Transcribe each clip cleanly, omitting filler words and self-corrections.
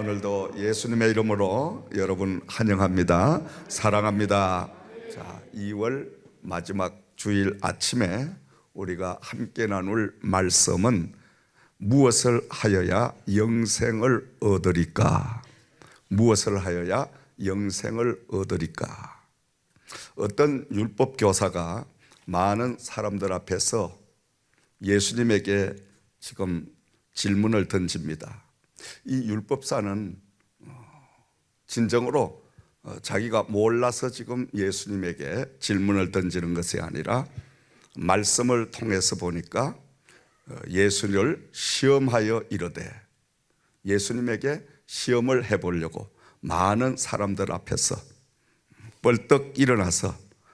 오늘도 예수님의 이름으로 여러분 환영합니다. 사랑합니다. 자, 2월 마지막 주일 아침에 우리가 함께 나눌 말씀은 무엇을 하여야 영생을 얻으리까? 무엇을 하여야 영생을 얻으리까? 어떤 율법 교사가 많은 사람들 앞에서 예수님에게 지금 질문을 던집니다. 이 율법사는 진정으로 자기가 몰라서 지금 예수님에게 질문을 던지는 것이 아니라 말씀을 통해서 보니까 예수를 시험하여 이르되, 예수님에게 시험을 해보려고 많은 사람들 앞에서 벌떡 일어나서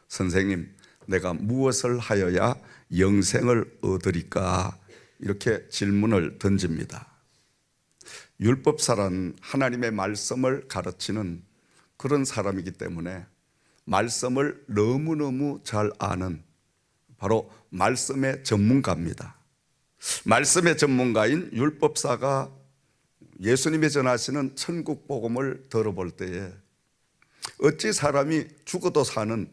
선생님, 내가 무엇을 하여야 영생을 얻으리까? 이렇게 질문을 던집니다. 율법사란 하나님의 말씀을 가르치는 그런 사람이기 때문에 말씀을 너무너무 잘 아는 바로 말씀의 전문가입니다. 말씀의 전문가인 율법사가 예수님이 전하시는 천국 복음을 들어볼 때에 어찌 사람이 죽어도 사는,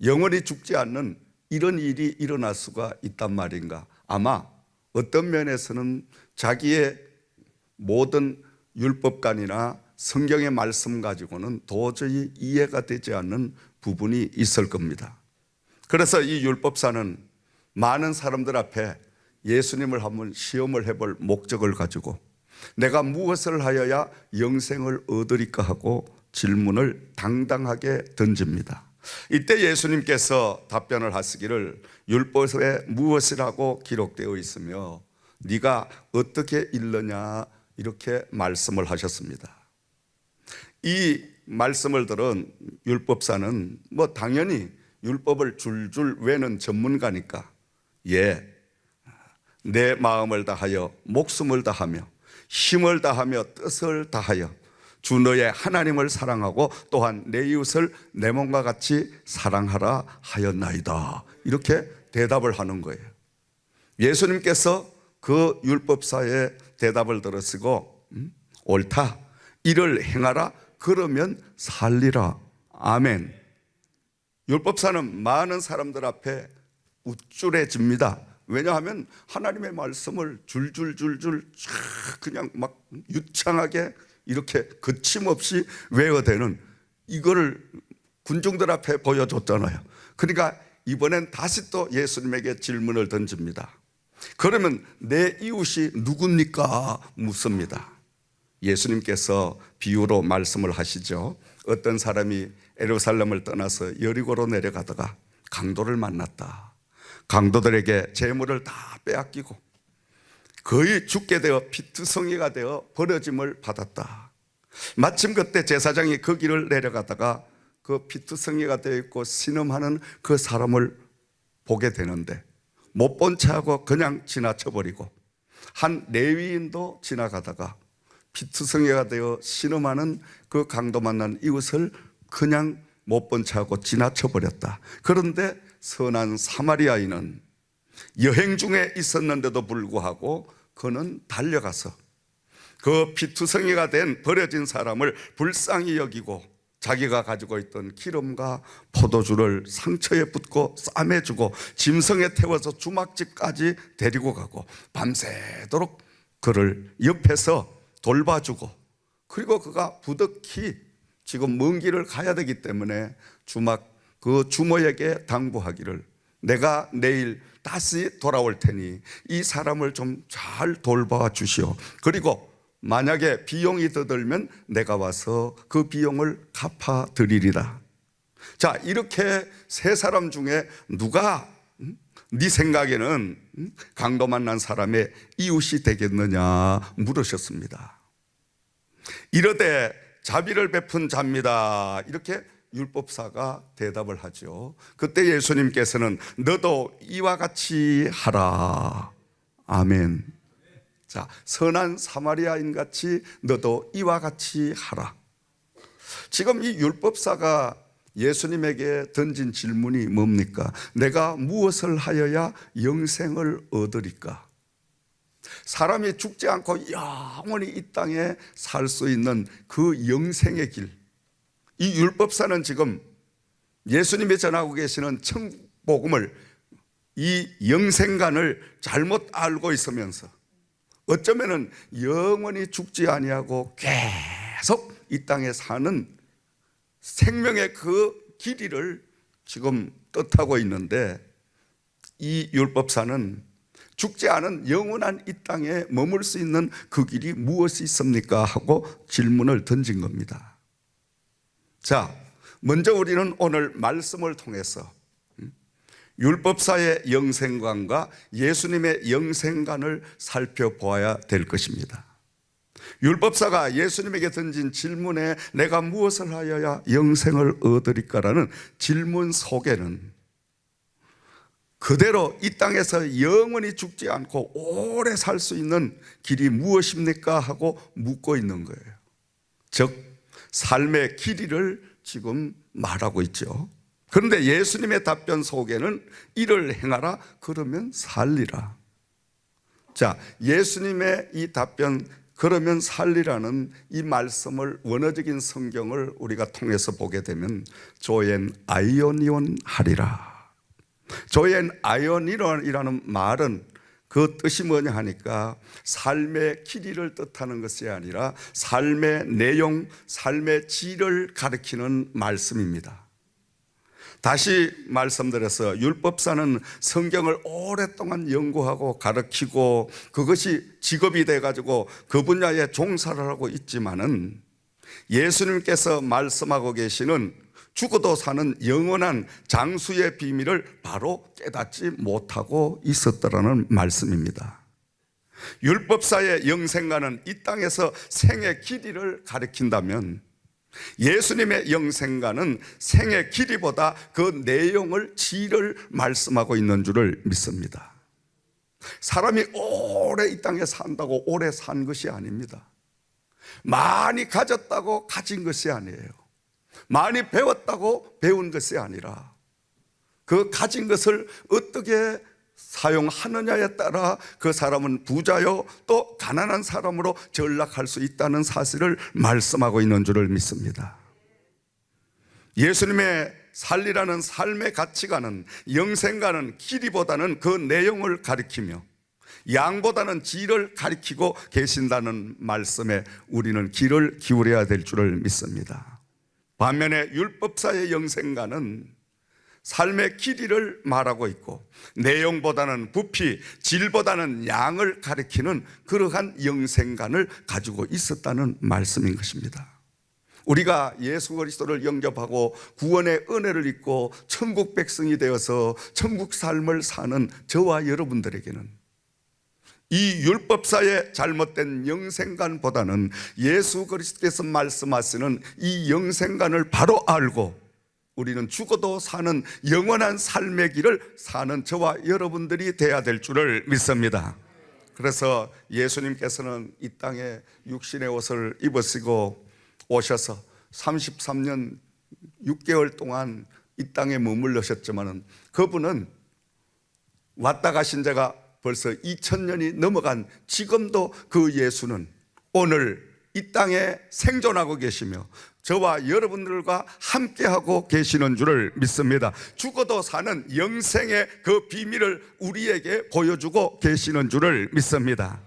영원히 죽지 않는 이런 일이 일어날 수가 있단 말인가? 아마 어떤 면에서는 자기의 모든 율법관이나 성경의 말씀 가지고는 도저히 이해가 되지 않는 부분이 있을 겁니다. 그래서 이 율법사는 많은 사람들 앞에 예수님을 한번 시험을 해볼 목적을 가지고 내가 무엇을 하여야 영생을 얻으리까 하고 질문을 당당하게 던집니다. 이때 예수님께서 답변을 하시기를 율법에 무엇이라고 기록되어 있으며 네가 어떻게 읽느냐, 이렇게 말씀을 하셨습니다. 이 말씀을 들은 율법사는 당연히 율법을 줄줄 외는 전문가니까 내 마음을 다하여 목숨을 다하며 힘을 다하며 뜻을 다하여 주 너의 하나님을 사랑하고 또한 내 이웃을 내 몸과 같이 사랑하라 하였나이다, 이렇게 대답을 하는 거예요. 예수님께서 그 율법사의 대답을 들으시고 옳다, 이를 행하라, 그러면 살리라. 아멘. 율법사는 많은 사람들 앞에 우쭐해집니다. 왜냐하면 하나님의 말씀을 줄줄줄줄 그냥 막 유창하게 이렇게 거침없이 외워대는 이거를 군중들 앞에 보여줬잖아요. 그러니까 이번엔 다시 또 예수님에게 질문을 던집니다. 그러면 내 이웃이 누굽니까? 묻습니다. 예수님께서 비유로 말씀을 하시죠. 어떤 사람이 예루살렘을 떠나서 여리고로 내려가다가 강도를 만났다. 강도들에게 재물을 다 빼앗기고 거의 죽게 되어 피투성이가 되어 버려짐을 받았다. 마침 그때 제사장이 그 길을 내려가다가 그 피투성이가 되어 있고 신음하는 그 사람을 보게 되는데 못 본 채하고 그냥 지나쳐버리고, 한 레위인도 지나가다가 피투성이가 되어 신음하는 그 강도 만난 이웃을 그냥 못 본 채하고 지나쳐버렸다. 그런데 선한 사마리아인은 여행 중에 있었는데도 불구하고 그는 달려가서 그 피투성이가 된 버려진 사람을 불쌍히 여기고 자기가 가지고 있던 기름과 포도주를 상처에 붓고 싸매주고 짐승에 태워서 주막집까지 데리고 가고 밤새도록 그를 옆에서 돌봐주고, 그리고 그가 부득이 지금 먼 길을 가야 되기 때문에 그 주모에게 당부하기를 내가 내일 다시 돌아올 테니 이 사람을 좀 잘 돌봐 주시오. 그리고 만약에 비용이 더 들면 내가 와서 그 비용을 갚아 드리리라. 자, 이렇게 세 사람 중에 누가 네 생각에는 강도 만난 사람의 이웃이 되겠느냐 물으셨습니다. 이르되 자비를 베푼 자입니다, 이렇게 율법사가 대답을 하죠. 그때 예수님께서는 너도 이와 같이 하라. 아멘. 자, 선한 사마리아인 같이 너도 이와 같이 하라. 지금 이 율법사가 예수님에게 던진 질문이 뭡니까? 내가 무엇을 하여야 영생을 얻으리까? 사람이 죽지 않고 영원히 이 땅에 살 수 있는 그 영생의 길, 이 율법사는 지금 예수님이 전하고 계시는 천국 복음을, 이 영생관을 잘못 알고 있으면서 어쩌면은 영원히 죽지 아니하고 계속 이 땅에 사는 생명의 그 길이를 지금 뜻하고 있는데, 이 율법사는 죽지 않은 영원한 이 땅에 머물 수 있는 그 길이 무엇이 있습니까? 하고 질문을 던진 겁니다. 자, 먼저 우리는 오늘 말씀을 통해서 율법사의 영생관과 예수님의 영생관을 살펴보아야 될 것입니다. 율법사가 예수님에게 던진 질문에 내가 무엇을 하여야 영생을 얻으리까라는 질문 속에는 그대로 이 땅에서 영원히 죽지 않고 오래 살 수 있는 길이 무엇입니까? 하고 묻고 있는 거예요. 즉 삶의 길이를 지금 말하고 있죠. 그런데 예수님의 답변 속에는 이를 행하라 그러면 살리라. 자, 예수님의 이 답변 그러면 살리라는 이 말씀을, 원어적인 성경을 우리가 통해서 보게 되면 조엔 아이오니온 하리라. 조엔 아이오니온이라는 말은 그 뜻이 뭐냐 하니까 삶의 길이를 뜻하는 것이 아니라 삶의 내용, 삶의 질을 가리키는 말씀입니다. 다시 말씀드려서 율법사는 성경을 오랫동안 연구하고 가르치고 그것이 직업이 돼가지고 그 분야에 종사를 하고 있지만은 예수님께서 말씀하고 계시는 죽어도 사는 영원한 장수의 비밀을 바로 깨닫지 못하고 있었다라는 말씀입니다. 율법사의 영생관은 이 땅에서 생의 길이를 가리킨다면 예수님의 영생관은 생의 길이보다 그 내용을, 질을 말씀하고 있는 줄을 믿습니다. 사람이 오래 이 땅에 산다고 오래 산 것이 아닙니다. 많이 가졌다고 가진 것이 아니에요. 많이 배웠다고 배운 것이 아니라 그 가진 것을 어떻게 사용하느냐에 따라 그 사람은 부자요 또 가난한 사람으로 전락할 수 있다는 사실을 말씀하고 있는 줄을 믿습니다. 예수님의 살리라는 삶의 가치관은, 영생관은 길이보다는 그 내용을 가리키며 양보다는 질을 가리키고 계신다는 말씀에 우리는 귀를 기울여야 될 줄을 믿습니다. 반면에 율법사의 영생관은 삶의 길이를 말하고 있고 내용보다는 부피, 질보다는 양을 가리키는 그러한 영생관을 가지고 있었다는 말씀인 것입니다. 우리가 예수 그리스도를 영접하고 구원의 은혜를 입고 천국 백성이 되어서 천국 삶을 사는 저와 여러분들에게는 이 율법사의 잘못된 영생관보다는 예수 그리스도께서 말씀하시는 이 영생관을 바로 알고 우리는 죽어도 사는 영원한 삶의 길을 사는 저와 여러분들이 되어야 될 줄을 믿습니다. 그래서 예수님께서는 이 땅에 육신의 옷을 입으시고 오셔서 33년 6개월 동안 이 땅에 머물러셨지만은 그분은 왔다 가신 지가 벌써 2000년이 넘어간 지금도 그 예수는 오늘 이 땅에 생존하고 계시며 저와 여러분들과 함께하고 계시는 줄을 믿습니다. 죽어도 사는 영생의 그 비밀을 우리에게 보여주고 계시는 줄을 믿습니다.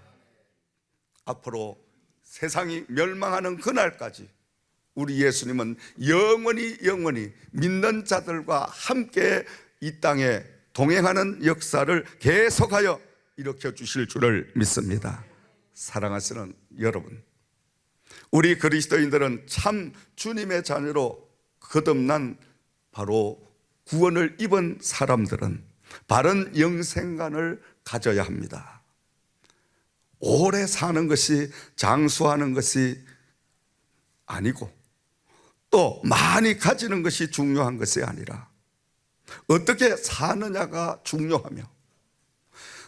앞으로 세상이 멸망하는 그날까지 우리 예수님은 영원히 믿는 자들과 함께 이 땅에 동행하는 역사를 계속하여 일으켜 주실 줄을 믿습니다. 사랑하시는 여러분, 우리 그리스도인들은 참 주님의 자녀로 거듭난 바로 구원을 입은 사람들은 바른 영생관을 가져야 합니다. 오래 사는 것이 장수하는 것이 아니고 또 많이 가지는 것이 중요한 것이 아니라 어떻게 사느냐가 중요하며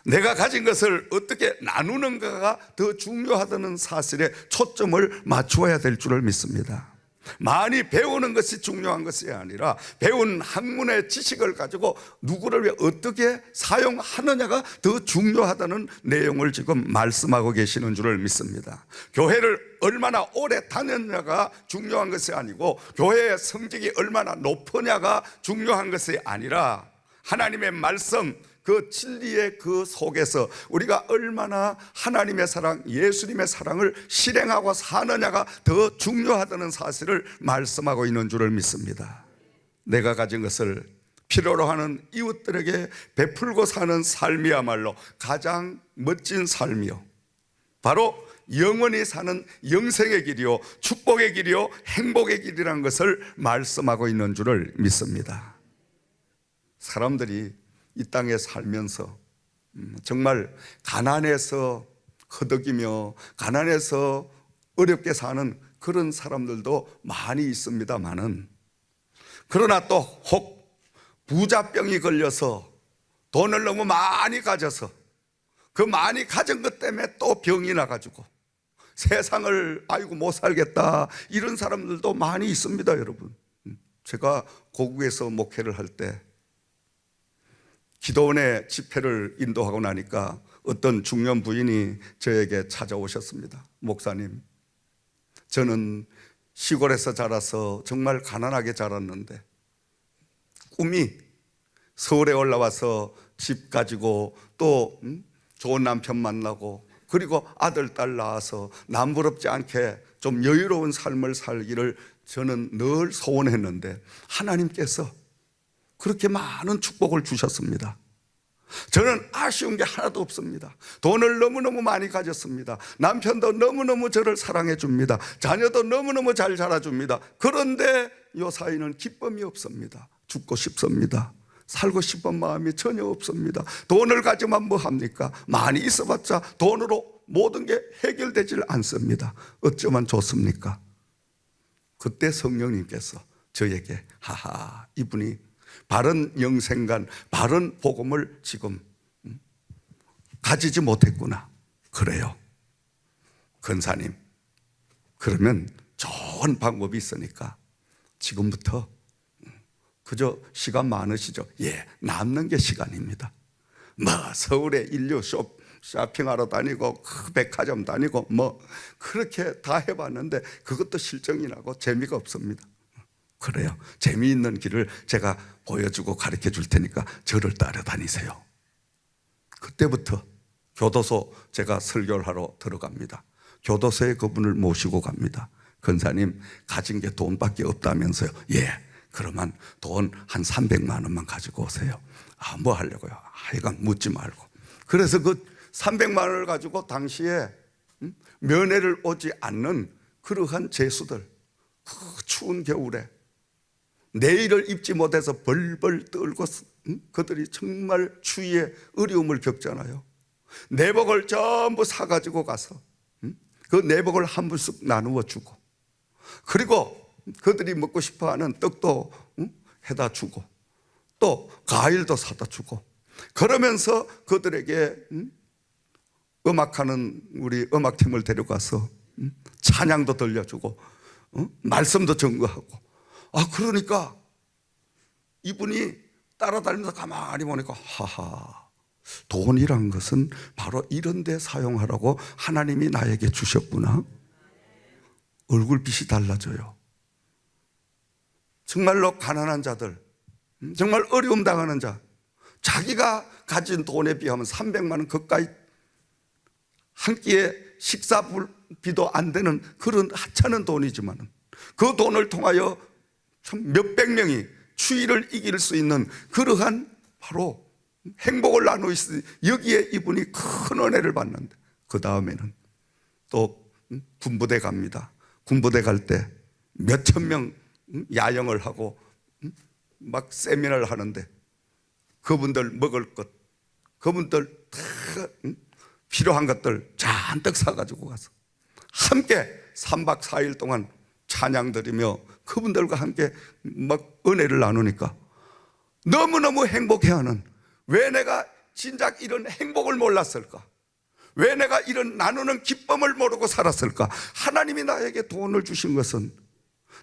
내가 가진 것을 어떻게 나누는가가 더 중요하다는 사실에 초점을 맞추어야 될 줄을 믿습니다. 많이 배우는 것이 중요한 것이 아니라 배운 학문의 지식을 가지고 누구를 위해 어떻게 사용하느냐가 더 중요하다는 내용을 지금 말씀하고 계시는 줄을 믿습니다. 교회를 얼마나 오래 다녔냐가 중요한 것이 아니고 교회의 성적이 얼마나 높으냐가 중요한 것이 아니라 하나님의 말씀, 그 진리의 그 속에서 우리가 얼마나 하나님의 사랑, 예수님의 사랑을 실행하고 사느냐가 더 중요하다는 사실을 말씀하고 있는 줄을 믿습니다. 내가 가진 것을 필요로 하는 이웃들에게 베풀고 사는 삶이야말로 가장 멋진 삶이요, 바로 영원히 사는 영생의 길이요, 축복의 길이요, 행복의 길이라는 것을 말씀하고 있는 줄을 믿습니다. 사람들이 이 땅에 살면서 정말 가난해서 허덕이며 가난해서 어렵게 사는 그런 사람들도 많이 있습니다만은, 그러나 또 혹 부자병이 걸려서 돈을 너무 많이 가져서 그 많이 가진 것 때문에 또 병이 나가지고 세상을 아이고 못 살겠다 이런 사람들도 많이 있습니다. 여러분, 제가 고국에서 목회를 할 때 기도원의 집회를 인도하고 나니까 어떤 중년 부인이 저에게 찾아오셨습니다. 목사님, 저는 시골에서 자라서 정말 가난하게 자랐는데 꿈이 서울에 올라와서 집 가지고 또 좋은 남편 만나고 그리고 아들, 딸 낳아서 남부럽지 않게 좀 여유로운 삶을 살기를 저는 늘 소원했는데 하나님께서 그렇게 많은 축복을 주셨습니다. 저는 아쉬운 게 하나도 없습니다. 돈을 너무너무 많이 가졌습니다. 남편도 너무너무 저를 사랑해 줍니다. 자녀도 너무너무 잘 자라줍니다. 그런데 요 사이는 기쁨이 없습니다. 죽고 싶습니다. 살고 싶은 마음이 전혀 없습니다. 돈을 가지면 뭐 합니까? 많이 있어봤자 돈으로 모든 게 해결되질 않습니다. 어쩌면 좋습니까? 그때 성령님께서 저에게 하하, 이분이 바른 영생관, 바른 복음을 지금 가지지 못했구나. 그래요, 권사님, 그러면 좋은 방법이 있으니까 지금부터 그저 시간 많으시죠? 예, 남는 게 시간입니다. 뭐 서울에 인류 쇼핑하러 다니고 백화점 다니고 뭐 그렇게 다 해봤는데 그것도 실정이 나고 재미가 없습니다. 그래요, 재미있는 길을 제가 보여주고 가르쳐 줄 테니까 저를 따라다니세요. 그때부터 교도소 제가 설교를 하러 들어갑니다. 교도소에 그분을 모시고 갑니다. 권사님, 가진 게 돈밖에 없다면서요? 예, 그러면 돈 한 300만 원만 가지고 오세요. 아, 뭐 하려고요? 하여간 묻지 말고. 그래서 그 300만 원을 가지고 당시에 면회를 오지 않는 그러한 죄수들, 그 추운 겨울에 내일을 입지 못해서 벌벌 떨고 그들이 정말 추위에 어려움을 겪잖아요. 내복을 전부 사가지고 가서 그 내복을 한 불씩 나누어 주고, 그리고 그들이 먹고 싶어하는 떡도 해다 주고 또 과일도 사다 주고, 그러면서 그들에게 음악하는 우리 음악팀을 데려가서 찬양도 들려주고 말씀도 전거하고. 아, 그러니까 이분이 따라다니면서 가만히 보니까 하하, 돈이란 것은 바로 이런 데 사용하라고 하나님이 나에게 주셨구나. 얼굴빛이 달라져요. 정말로 가난한 자들, 정말 어려움 당하는 자, 자기가 가진 돈에 비하면 300만 원 가까이 한 끼에 식사비도 안 되는 그런 하찮은 돈이지만 그 돈을 통하여 참 몇백 명이 추위를 이길 수 있는 그러한 바로 행복을 나누고 있으니 여기에 이분이 큰 은혜를 받는데, 그 다음에는 또 군부대 갑니다. 군부대 갈 때 몇천 명 야영을 하고 막 세미나를 하는데 그분들 먹을 것, 그분들 다 필요한 것들 잔뜩 사가지고 가서 함께 3박 4일 동안 찬양 드리며 그분들과 함께 막 은혜를 나누니까 너무너무 행복해하는, 왜 내가 진작 이런 행복을 몰랐을까? 왜 내가 이런 나누는 기쁨을 모르고 살았을까? 하나님이 나에게 돈을 주신 것은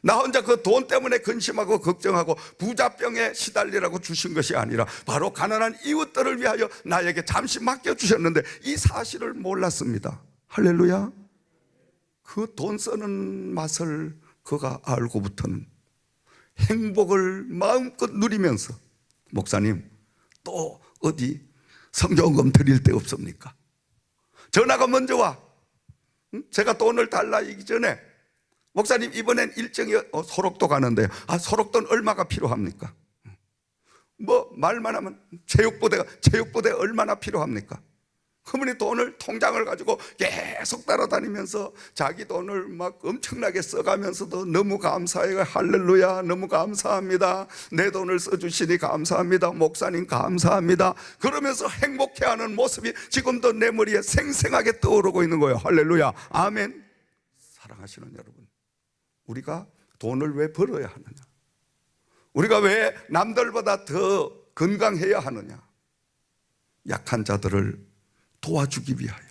나 혼자 그 돈 때문에 근심하고 걱정하고 부자병에 시달리라고 주신 것이 아니라 바로 가난한 이웃들을 위하여 나에게 잠시 맡겨주셨는데 이 사실을 몰랐습니다. 할렐루야. 그 돈 쓰는 맛을 그가 알고부터는 행복을 마음껏 누리면서, 목사님 또 어디 성경금 드릴 데 없습니까? 전화가 먼저 와. 제가 돈을 달라 이기 전에, 목사님 이번엔 일정이 소록도 가는데요. 소록돈 얼마가 필요합니까? 뭐 말만 하면 체육부대 얼마나 필요합니까? 그분이 돈을, 통장을 가지고 계속 따라다니면서 자기 돈을 막 엄청나게 써가면서도 너무 감사해요. 할렐루야, 너무 감사합니다. 내 돈을 써주시니 감사합니다. 목사님 감사합니다. 그러면서 행복해하는 모습이 지금도 내 머리에 생생하게 떠오르고 있는 거예요. 할렐루야, 아멘. 사랑하시는 여러분, 우리가 돈을 왜 벌어야 하느냐? 우리가 왜 남들보다 더 건강해야 하느냐? 약한 자들을 도와주기 위하여,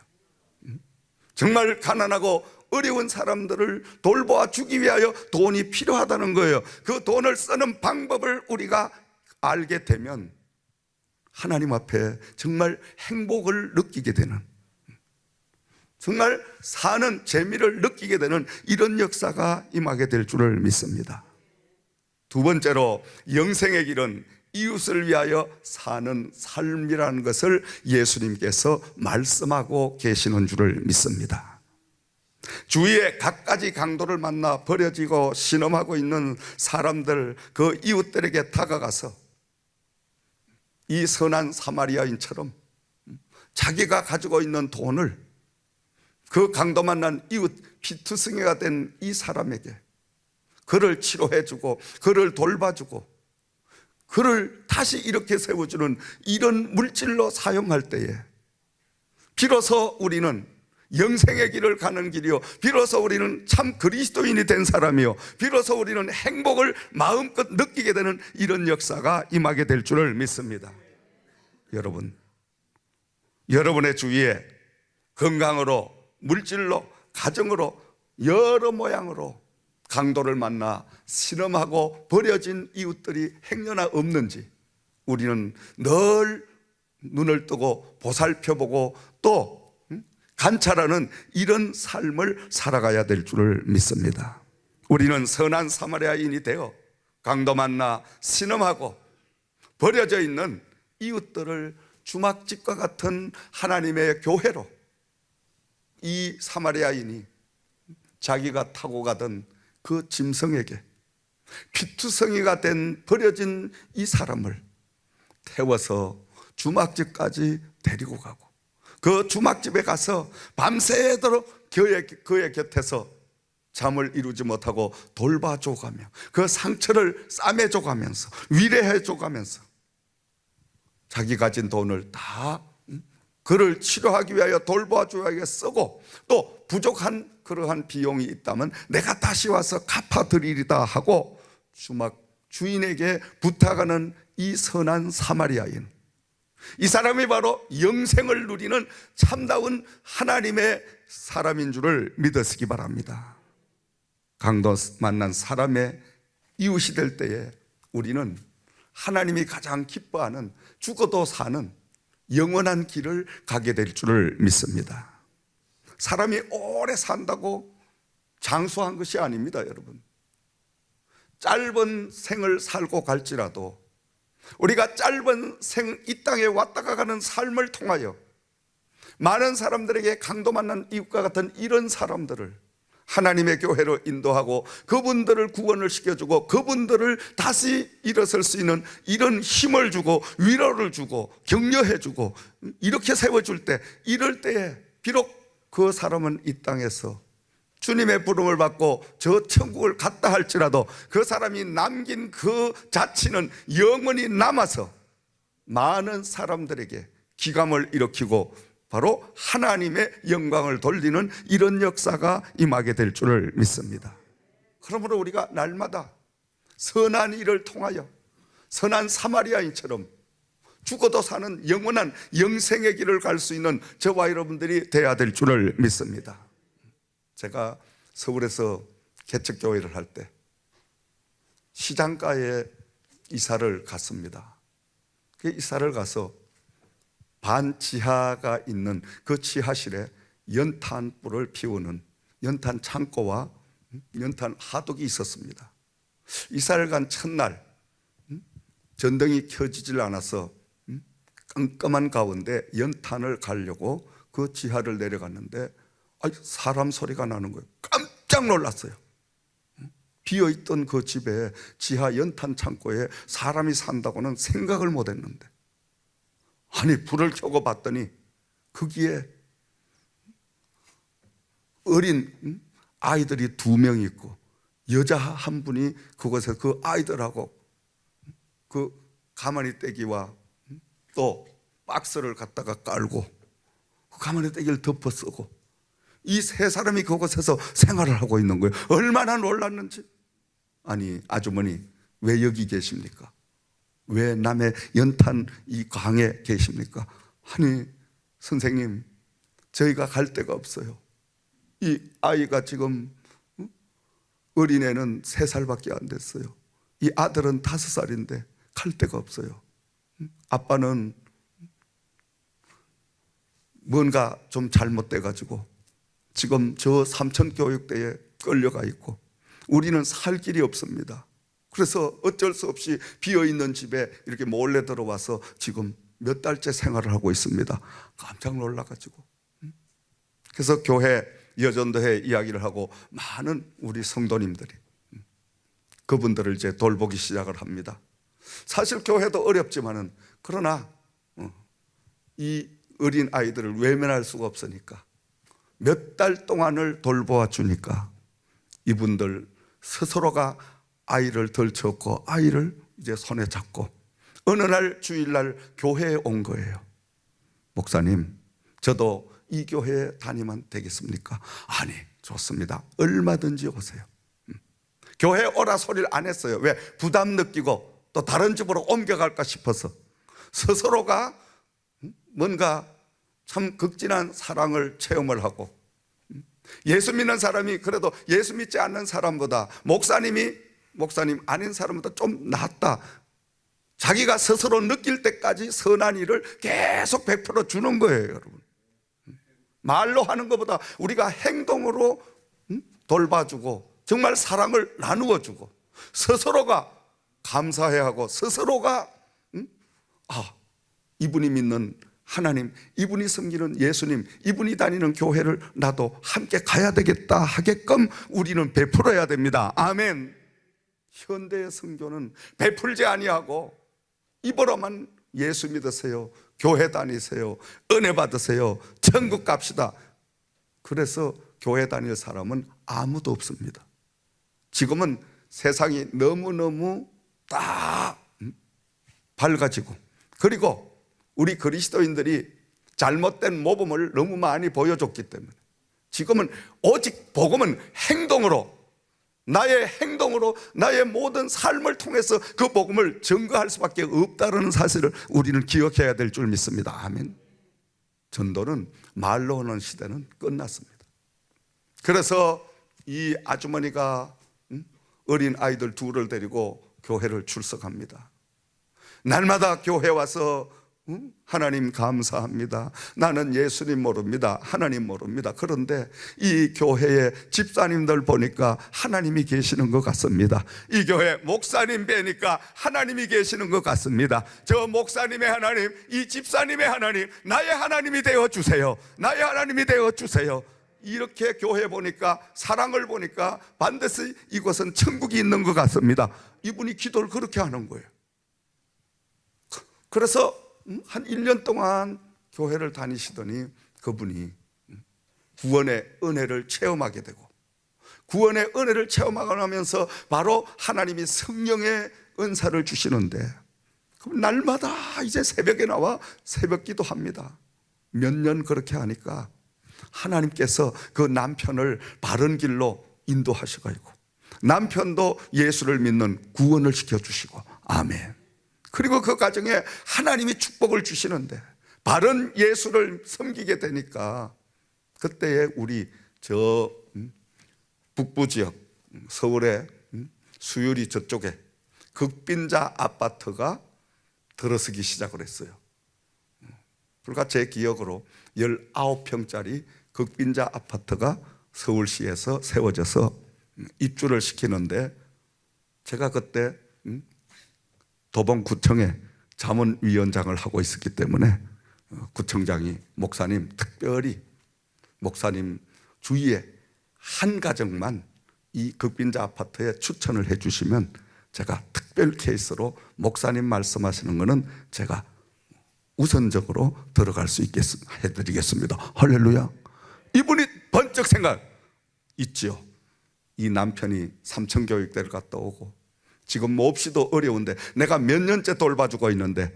정말 가난하고 어려운 사람들을 돌보아주기 위하여 돈이 필요하다는 거예요. 그 돈을 쓰는 방법을 우리가 알게 되면 하나님 앞에 정말 행복을 느끼게 되는, 정말 사는 재미를 느끼게 되는 이런 역사가 임하게 될 줄을 믿습니다. 두 번째로, 영생의 길은 이웃을 위하여 사는 삶이라는 것을 예수님께서 말씀하고 계시는 줄을 믿습니다. 주위에 갖가지 강도를 만나 버려지고 신음하고 있는 사람들, 그 이웃들에게 다가가서 이 선한 사마리아인처럼 자기가 가지고 있는 돈을 그 강도 만난 이웃, 피투성이가 된 이 사람에게 그를 치료해주고 그를 돌봐주고 그를 다시 이렇게 세워주는 이런 물질로 사용할 때에 비로소 우리는 영생의 길을 가는 길이요, 비로소 우리는 참 그리스도인이 된 사람이요, 비로소 우리는 행복을 마음껏 느끼게 되는 이런 역사가 임하게 될 줄을 믿습니다. 여러분, 여러분의 주위에 건강으로, 물질로, 가정으로, 여러 모양으로 강도를 만나 실험하고 버려진 이웃들이 행여나 없는지 우리는 늘 눈을 뜨고 보살펴보고 또 관찰하는 이런 삶을 살아가야 될 줄을 믿습니다. 우리는 선한 사마리아인이 되어 강도 만나 신음하고 버려져 있는 이웃들을 주막집과 같은 하나님의 교회로, 이 사마리아인이 자기가 타고 가던 그 짐승에게 피투성이가 된 버려진 이 사람을 태워서 주막집까지 데리고 가고 그 주막집에 가서 밤새도록 그의 곁에서 잠을 이루지 못하고 돌봐줘가며 그 상처를 싸매줘가면서 위로해줘가면서 자기 가진 돈을 다 그를 치료하기 위하여 돌봐주기 위하여 쓰고 또 부족한 그러한 비용이 있다면 내가 다시 와서 갚아드리리다 하고 주막 주인에게 부탁하는 이 선한 사마리아인, 이 사람이 바로 영생을 누리는 참다운 하나님의 사람인 줄을 믿으시기 바랍니다. 강도 만난 사람의 이웃이 될 때에 우리는 하나님이 가장 기뻐하는 죽어도 사는 영원한 길을 가게 될 줄을 믿습니다. 사람이 오래 산다고 장수한 것이 아닙니다, 여러분. 짧은 생을 살고 갈지라도 우리가 짧은 생, 이 땅에 왔다가 가는 삶을 통하여 많은 사람들에게 강도 만난 이웃과 같은 이런 사람들을 하나님의 교회로 인도하고 그분들을 구원을 시켜주고 그분들을 다시 일어설 수 있는 이런 힘을 주고 위로를 주고 격려해주고 이렇게 세워줄 때, 이럴 때에 비록 그 사람은 이 땅에서 주님의 부름을 받고 저 천국을 갔다 할지라도 그 사람이 남긴 그 자취는 영원히 남아서 많은 사람들에게 기감을 일으키고 바로 하나님의 영광을 돌리는 이런 역사가 임하게 될 줄을 믿습니다. 그러므로 우리가 날마다 선한 일을 통하여 선한 사마리아인처럼 죽어도 사는 영원한 영생의 길을 갈 수 있는 저와 여러분들이 되어야 될 줄을 믿습니다. 제가 서울에서 개척교회를 할 때 시장가에 이사를 갔습니다. 그 이사를 가서 반지하가 있는 그 지하실에 연탄불을 피우는 연탄 창고와 연탄 하독이 있었습니다. 이사를 간 첫날 전등이 켜지질 않아서 깜깜한 가운데 연탄을 가려고 그 지하를 내려갔는데 사람 소리가 나는 거예요. 깜짝 놀랐어요. 비어있던 그 집에 지하 연탄 창고에 사람이 산다고는 생각을 못했는데, 아니 불을 켜고 봤더니 거기에 어린 아이들이 2명 있고 여자 한 분이 그곳에 그 아이들하고 그 가마니 떼기와 또 박스를 갖다가 깔고 그 가마니 떼기를 덮어 쓰고 이 3사람이 그곳에서 생활을 하고 있는 거예요. 얼마나 놀랐는지. 아니 아주머니 왜 여기 계십니까? 왜 남의 연탄 이 강에 계십니까? 아니 선생님, 저희가 갈 데가 없어요. 이 아이가 지금 어린애는 3살밖에 안 됐어요. 이 아들은 5살인데 갈 데가 없어요. 아빠는 뭔가 좀 잘못돼 가지고 지금 저 삼천교육대에 끌려가 있고 우리는 살 길이 없습니다. 그래서 어쩔 수 없이 비어있는 집에 이렇게 몰래 들어와서 지금 몇 달째 생활을 하고 있습니다. 깜짝 놀라가지고 그래서 교회 여전도회 이야기를 하고 많은 우리 성도님들이 그분들을 이제 돌보기 시작을 합니다. 사실 교회도 어렵지만은 그러나 이 어린 아이들을 외면할 수가 없으니까 몇 달 동안을 돌보아 주니까 이분들 스스로가 아이를 덜쳤고 아이를 이제 손에 잡고 어느 날 주일날 교회에 온 거예요. 목사님, 저도 이 교회에 다니면 되겠습니까? 아니, 좋습니다. 얼마든지 오세요. 교회 오라 소리를 안 했어요. 왜? 부담 느끼고 또 다른 집으로 옮겨갈까 싶어서 스스로가 뭔가 참 극진한 사랑을 체험을 하고 예수 믿는 사람이 그래도 예수 믿지 않는 사람보다 목사님 아닌 사람보다 좀 낫다. 자기가 스스로 느낄 때까지 선한 일을 계속 베풀어 주는 거예요, 여러분. 말로 하는 것보다 우리가 행동으로 돌봐주고 정말 사랑을 나누어 주고 스스로가 감사해야 하고 스스로가 이분이 믿는 하나님, 이분이 섬기는 예수님, 이분이 다니는 교회를 나도 함께 가야 되겠다 하게끔 우리는 베풀어야 됩니다. 아멘. 현대의 선교는 베풀지 아니하고 입으로만 예수 믿으세요, 교회 다니세요, 은혜 받으세요, 천국 갑시다. 그래서 교회 다닐 사람은 아무도 없습니다. 지금은 세상이 너무너무 다 밝아지고 그리고 우리 그리스도인들이 잘못된 모범을 너무 많이 보여줬기 때문에 지금은 오직 복음은 행동으로, 나의 행동으로 나의 모든 삶을 통해서 그 복음을 증거할 수밖에 없다는 사실을 우리는 기억해야 될 줄 믿습니다. 아멘. 전도는 말로 하는 시대는 끝났습니다. 그래서 이 아주머니가 어린 아이들 2를 데리고 교회를 출석합니다. 날마다 교회 와서 하나님 감사합니다. 나는 예수님 모릅니다. 하나님 모릅니다. 그런데 이 교회의 집사님들 보니까 하나님이 계시는 것 같습니다. 이 교회 목사님 뵈니까 하나님이 계시는 것 같습니다. 저 목사님의 하나님, 이 집사님의 하나님, 나의 하나님이 되어주세요. 나의 하나님이 되어주세요. 이렇게 교회 보니까, 사랑을 보니까 반드시 이곳은 천국이 있는 것 같습니다. 이분이 기도를 그렇게 하는 거예요. 그래서 한 1년 동안 교회를 다니시더니 그분이 구원의 은혜를 체험하게 되고, 구원의 은혜를 체험하면서 바로 하나님이 성령의 은사를 주시는데, 그럼 날마다 이제 새벽에 나와 새벽 기도합니다. 몇 년 그렇게 하니까 하나님께서 그 남편을 바른 길로 인도하시고 남편도 예수를 믿는 구원을 시켜주시고, 아멘. 그리고 그 가정에 하나님이 축복을 주시는데 바른 예수를 섬기게 되니까 그때에 우리 저 북부 지역 서울의 수유리 저쪽에 극빈자 아파트가 들어서기 시작을 했어요. 그러니까 제 기억으로 19평짜리 극빈자 아파트가 서울시에서 세워져서 입주를 시키는데, 제가 그때 도봉구청에 자문위원장을 하고 있었기 때문에 구청장이 목사님, 특별히 목사님 주위에 한 가정만 이 극빈자 아파트에 추천을 해 주시면 제가 특별 케이스로 목사님 말씀하시는 거는 제가 우선적으로 들어갈 수 있게 해드리겠습니다. 할렐루야. 이분이 번쩍 생각 있죠. 이 남편이 삼천교육대를 갔다 오고 지금 몹시도 어려운데 내가 몇 년째 돌봐주고 있는데,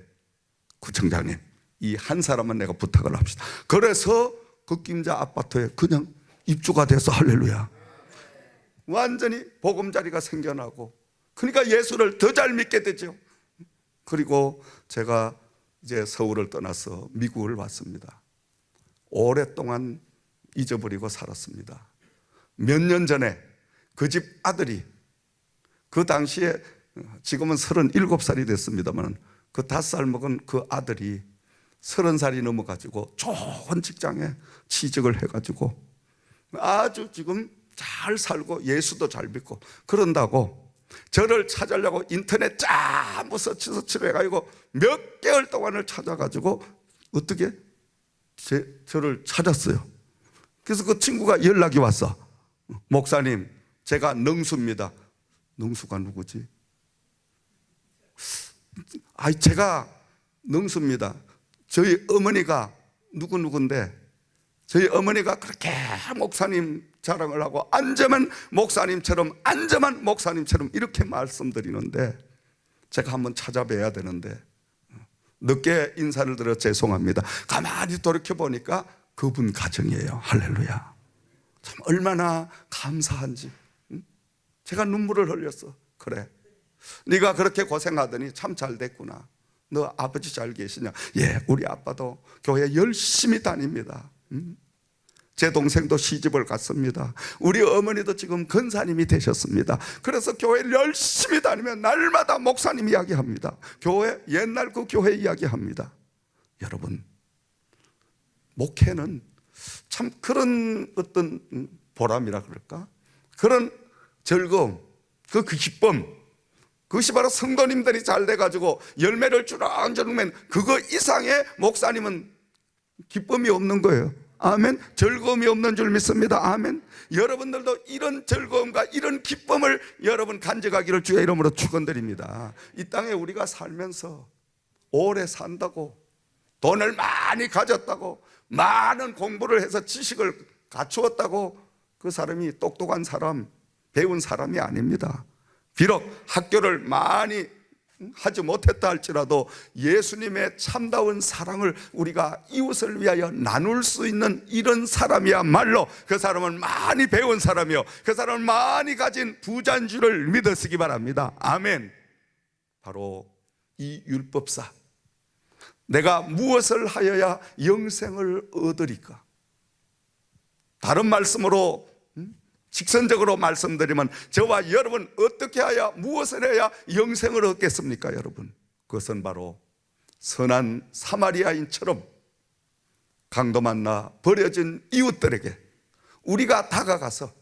구청장님, 이 한 사람은 내가 부탁을 합시다. 그래서 극빈자 아파트에 그냥 입주가 돼서, 할렐루야, 완전히 보금자리가 생겨나고, 그러니까 예수를 더 잘 믿게 되죠. 그리고 제가 이제 서울을 떠나서 미국을 왔습니다. 오랫동안 잊어버리고 살았습니다. 몇 년 전에 그 집 아들이, 그 당시에 지금은 37살이 됐습니다만 그 5살 먹은 그 아들이 30살이 넘어가지고 좋은 직장에 취직을 해가지고 아주 지금 잘 살고 예수도 잘 믿고 그런다고 저를 찾으려고 인터넷 전부 서치를 해가지고 몇 개월 동안을 찾아가지고 어떻게 저를 찾았어요. 그래서 그 친구가 연락이 왔어. 목사님, 제가 능수입니다. 능수가 누구지? 제가 능수입니다. 저희 어머니가 누구인데 저희 어머니가 그렇게 목사님 자랑을 하고 안전한 목사님처럼 이렇게 말씀드리는데 제가 한번 찾아뵈야 되는데 늦게 인사를 드려 죄송합니다. 가만히 돌이켜보니까 그분 가정이에요. 할렐루야. 참 얼마나 감사한지. 제가 눈물을 흘렸어. 그래, 네가 그렇게 고생하더니 참 잘 됐구나. 너 아버지 잘 계시냐? 예, 우리 아빠도 교회 열심히 다닙니다. 제 동생도 시집을 갔습니다. 우리 어머니도 지금 권사님이 되셨습니다. 그래서 교회를 열심히 다니면 날마다 목사님 이야기합니다. 교회, 옛날 그 교회 이야기합니다. 여러분, 목회는 참 그런 어떤 보람이라 그럴까? 그런 즐거움, 그 기쁨, 그것이 바로 성도님들이 잘 돼가지고 열매를 주렁주렁 맨 그거 이상의 목사님은 기쁨이 없는 거예요. 아멘. 즐거움이 없는 줄 믿습니다. 아멘. 여러분들도 이런 즐거움과 이런 기쁨을 여러분 간직하기를 주의 이름으로 축원드립니다. 이 땅에 우리가 살면서 오래 산다고, 돈을 많이 가졌다고, 많은 공부를 해서 지식을 갖추었다고 그 사람이 똑똑한 사람, 배운 사람이 아닙니다. 비록 학교를 많이 하지 못했다 할지라도 예수님의 참다운 사랑을 우리가 이웃을 위하여 나눌 수 있는 이런 사람이야말로 그 사람은 많이 배운 사람이요, 그 사람은 많이 가진 부자인 줄을 믿으시기 바랍니다. 아멘. 바로 이 율법사, 내가 무엇을 하여야 영생을 얻으리까? 다른 말씀으로 직선적으로 말씀드리면 저와 여러분 어떻게 하여 무엇을 해야 영생을 얻겠습니까? 여러분, 그것은 바로 선한 사마리아인처럼 강도 만나 버려진 이웃들에게 우리가 다가가서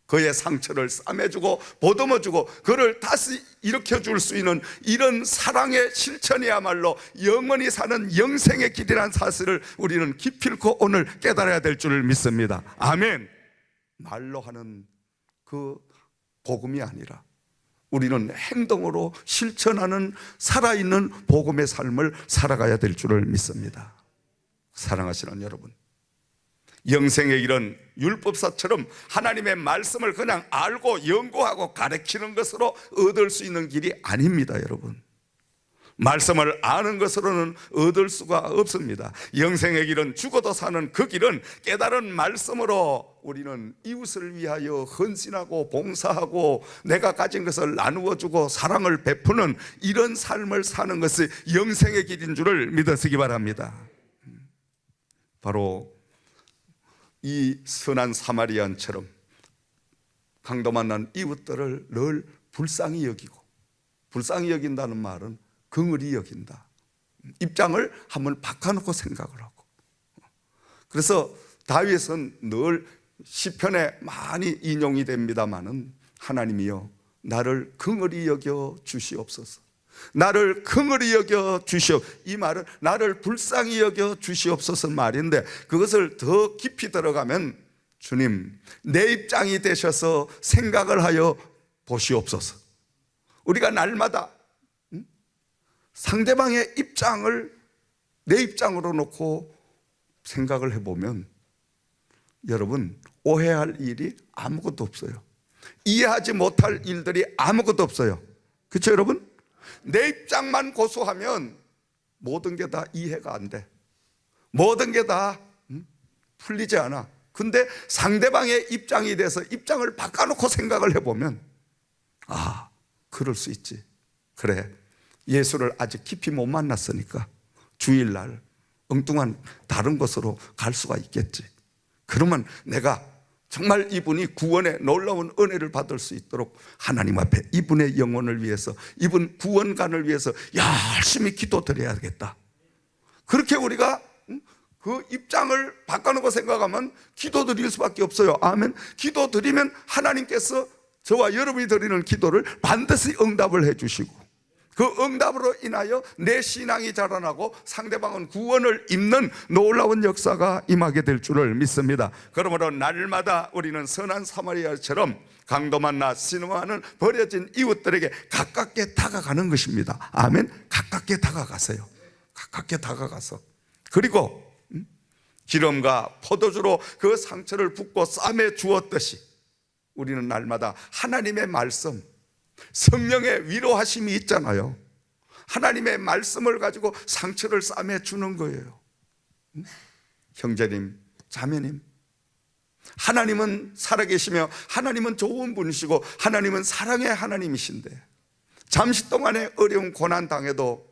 그의 상처를 싸매주고 보듬어주고 그를 다시 일으켜줄 수 있는 이런 사랑의 실천이야말로 영원히 사는 영생의 길이라는 사실을 우리는 기필코 오늘 깨달아야 될 줄 믿습니다. 아멘. 말로 하는 그 복음이 아니라 우리는 행동으로 실천하는 살아있는 복음의 삶을 살아가야 될 줄을 믿습니다. 사랑하시는 여러분, 영생의 길은 율법사처럼 하나님의 말씀을 그냥 알고 연구하고 가르치는 것으로 얻을 수 있는 길이 아닙니다. 여러분, 말씀을 아는 것으로는 얻을 수가 없습니다. 영생의 길은, 죽어도 사는 그 길은 깨달은 말씀으로 우리는 이웃을 위하여 헌신하고 봉사하고 내가 가진 것을 나누어주고 사랑을 베푸는 이런 삶을 사는 것이 영생의 길인 줄을 믿으시기 바랍니다. 바로 이 선한 사마리아인처럼 강도 만난 이웃들을 늘 불쌍히 여기고 불쌍히 여긴다는 말은 긍휼히 여긴다. 입장을 한번 바꿔놓고 생각을 하고. 그래서 다윗은 늘 시편에 많이 인용이 됩니다마는 하나님이여 나를 긍휼히 여겨 주시옵소서. 나를 긍휼히 여겨 이 말은 나를 불쌍히 여겨 주시옵소서 말인데, 그것을 더 깊이 들어가면 주님 내 입장이 되셔서 생각을 하여 보시옵소서. 우리가 날마다 상대방의 입장을 내 입장으로 놓고 생각을 해보면 여러분 오해할 일이 아무것도 없어요. 이해하지 못할 일들이 아무것도 없어요. 그렇죠 여러분? 내 입장만 고수하면 모든 게 다 이해가 안 돼. 모든 게 다 풀리지 않아. 근데 상대방의 입장이 돼서 입장을 바꿔놓고 생각을 해보면 아, 그럴 수 있지. 그래, 예수를 아직 깊이 못 만났으니까 주일날 엉뚱한 다른 곳으로 갈 수가 있겠지. 그러면 내가 정말 이분이 구원의 놀라운 은혜를 받을 수 있도록 하나님 앞에 이분의 영혼을 위해서, 이분 구원관을 위해서 열심히 기도드려야겠다. 그렇게 우리가 그 입장을 바꿔놓고 생각하면 기도드릴 수밖에 없어요. 아멘. 기도드리면 하나님께서 저와 여러분이 드리는 기도를 반드시 응답을 해주시고, 그 응답으로 인하여 내 신앙이 자라나고 상대방은 구원을 입는 놀라운 역사가 임하게 될 줄을 믿습니다. 그러므로 날마다 우리는 선한 사마리아처럼 강도 만나 신음하는 버려진 이웃들에게 가깝게 다가가는 것입니다. 아멘. 가깝게 다가가세요. 가깝게 다가가서, 그리고 기름과 포도주로 그 상처를 붓고 쌈에 주었듯이 우리는 날마다 하나님의 말씀, 성령의 위로하심이 있잖아요. 하나님의 말씀을 가지고 상처를 싸매 주는 거예요. 형제님, 자매님, 하나님은 살아계시며 하나님은 좋은 분이시고 하나님은 사랑의 하나님이신데, 잠시 동안의 어려운 고난 당해도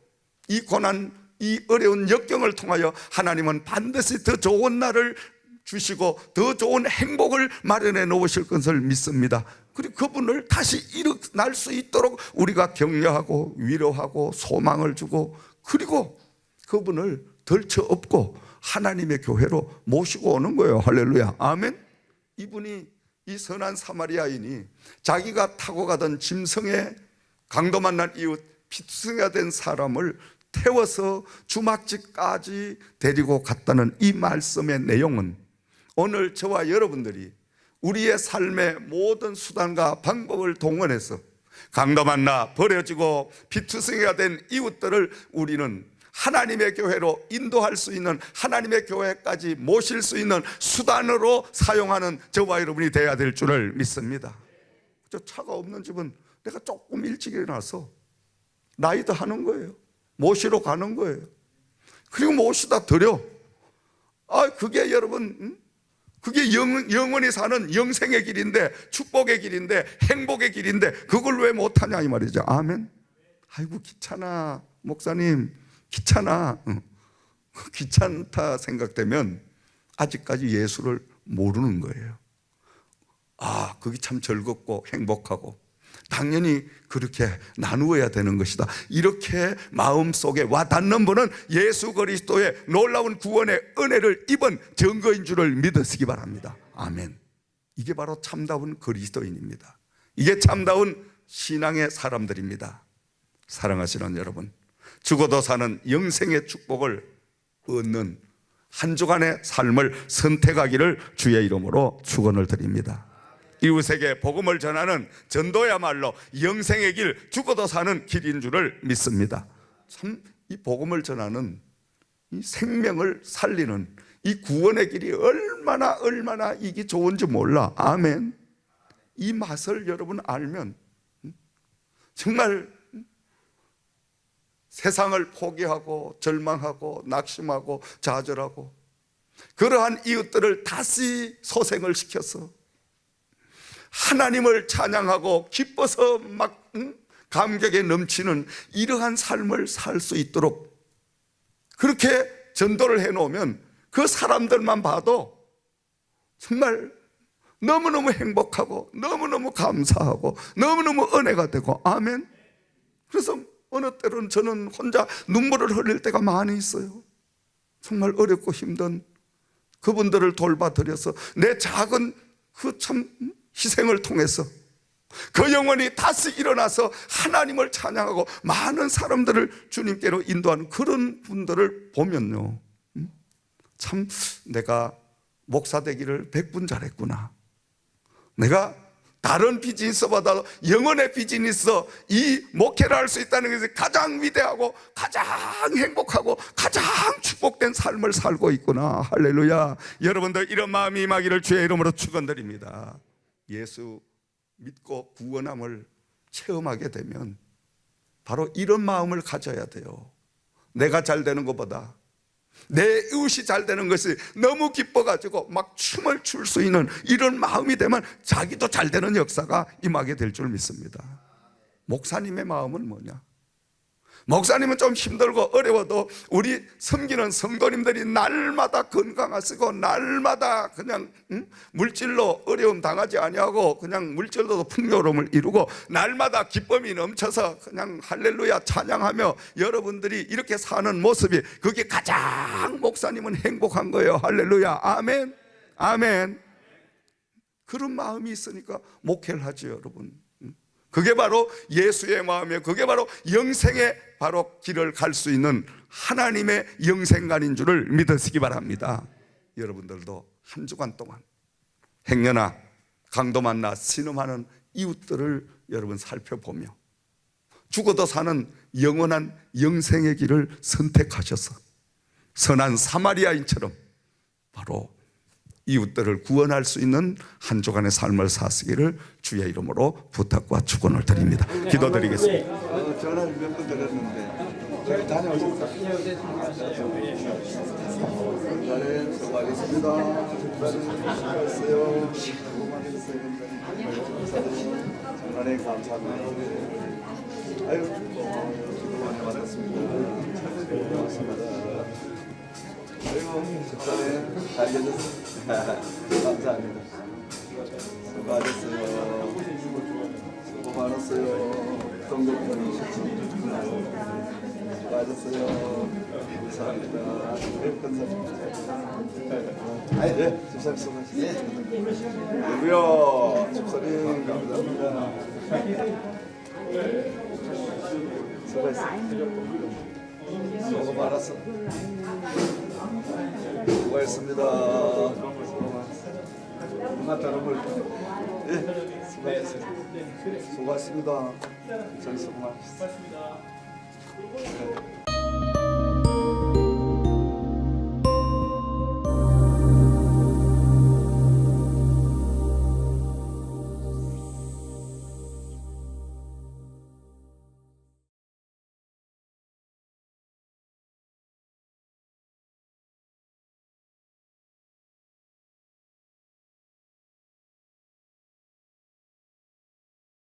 이 고난, 이 어려운 역경을 통하여 하나님은 반드시 더 좋은 날을 주시고 더 좋은 행복을 마련해 놓으실 것을 믿습니다. 그리고 그분을 다시 일어날 수 있도록 우리가 격려하고 위로하고 소망을 주고, 그리고 그분을 덜쳐업고 하나님의 교회로 모시고 오는 거예요. 할렐루야. 아멘. 이분이, 이 선한 사마리아인이 자기가 타고 가던 짐승의 강도 만난 이웃 피투성이가 된 사람을 태워서 주막집까지 데리고 갔다는 이 말씀의 내용은 오늘 저와 여러분들이 우리의 삶의 모든 수단과 방법을 동원해서 강도 만나 버려지고 피투성이가 된 이웃들을 우리는 하나님의 교회로 인도할 수 있는, 하나님의 교회까지 모실 수 있는 수단으로 사용하는 저와 여러분이 되어야 될 줄을 믿습니다. 저 차가 없는 집은 내가 조금 일찍 일어나서 라이드 하는 거예요. 모시러 가는 거예요. 그리고 모시다 드려. 그게 여러분, 그게 영원히 사는 영생의 길인데, 축복의 길인데, 행복의 길인데 그걸 왜 못하냐 이 말이죠. 아멘. 아이고 귀찮아 목사님, 귀찮아. 귀찮다 생각되면 아직까지 예수를 모르는 거예요. 그게 참 즐겁고 행복하고 당연히 그렇게 나누어야 되는 것이다, 이렇게 마음속에 와닿는 분은 예수 그리스도의 놀라운 구원의 은혜를 입은 증거인 줄을 믿으시기 바랍니다. 아멘. 이게 바로 참다운 그리스도인입니다. 이게 참다운 신앙의 사람들입니다. 사랑하시는 여러분, 죽어도 사는 영생의 축복을 얻는 한 주간의 삶을 선택하기를 주의 이름으로 축원을 드립니다. 이웃에게 복음을 전하는 전도야말로 영생의 길, 죽어도 사는 길인 줄을 믿습니다. 참 이 복음을 전하는, 이 생명을 살리는 이 구원의 길이 얼마나 이게 좋은지 몰라. 아멘. 이 맛을 여러분 알면 정말 세상을 포기하고 절망하고 낙심하고 좌절하고 그러한 이웃들을 다시 소생을 시켜서 하나님을 찬양하고 기뻐서 막 감격에 넘치는 이러한 삶을 살 수 있도록 그렇게 전도를 해놓으면 그 사람들만 봐도 정말 너무너무 행복하고 너무너무 감사하고 너무너무 은혜가 되고, 아멘. 그래서 어느 때는 저는 혼자 눈물을 흘릴 때가 많이 있어요. 정말 어렵고 힘든 그분들을 돌봐드려서 내 작은 그 참 희생을 통해서 그 영혼이 다시 일어나서 하나님을 찬양하고 많은 사람들을 주님께로 인도하는 그런 분들을 보면요, 참 내가 목사 되기를 100분 잘했구나. 내가 다른 비즈니스보다 영혼의 비즈니스 이 목회를 할 수 있다는 것이 가장 위대하고 가장 행복하고 가장 축복된 삶을 살고 있구나. 할렐루야. 여러분들 이런 마음이 임하기를 주의 이름으로 축원드립니다. 예수 믿고 구원함을 체험하게 되면 바로 이런 마음을 가져야 돼요. 내가 잘 되는 것보다 내 이웃이 잘 되는 것이 너무 기뻐가지고 막 춤을 출 수 있는 이런 마음이 되면 자기도 잘 되는 역사가 임하게 될 줄 믿습니다. 목사님의 마음은 뭐냐? 목사님은 좀 힘들고 어려워도 우리 섬기는 성도님들이 날마다 건강하시고 날마다 그냥 물질로 어려움 당하지 아니하고 그냥 물질로도 풍요로움을 이루고 날마다 기쁨이 넘쳐서 그냥 할렐루야 찬양하며 여러분들이 이렇게 사는 모습이 그게 가장 목사님은 행복한 거예요. 할렐루야. 아멘. 아멘. 그런 마음이 있으니까 목회를 하죠, 여러분. 그게 바로 예수의 마음이에요. 그게 바로 영생의 바로 길을 갈 수 있는 하나님의 영생관인 줄을 믿으시기 바랍니다. 여러분들도 한 주간 동안 행여나 강도 만나 신음하는 이웃들을 여러분 살펴보며 죽어도 사는 영원한 영생의 길을 선택하셔서 선한 사마리아인처럼 바로 이웃들을 구원할 수 있는 한 주간의 삶을 사시기를 주의 이름으로 부탁과 축원을 드립니다. 기도드리겠습니다. 전화를 몇 번 드렸는데 저기 다녀오셨어요. 수고하셨습니다. 수고하셨어요. 하나님 감사합니다. 아유, 수고 많이 받았습니다. 고맙습니다. 아이고, 집사님 잘 계셨어요. 감사합니다. 수고하셨어요. 수고 많았어요. 동족분이 수고하셨어요. 감사합니다. 아이, 네, 집사님 수고하셨어요. 아이고요, 집사님 감사합니다. 수고했어요. 수고 많았어. 수고했습니다. 누가 다른 걸? 예, 수고하셨습니다. 수고하셨습니다. 전 수고 많으셨습니다.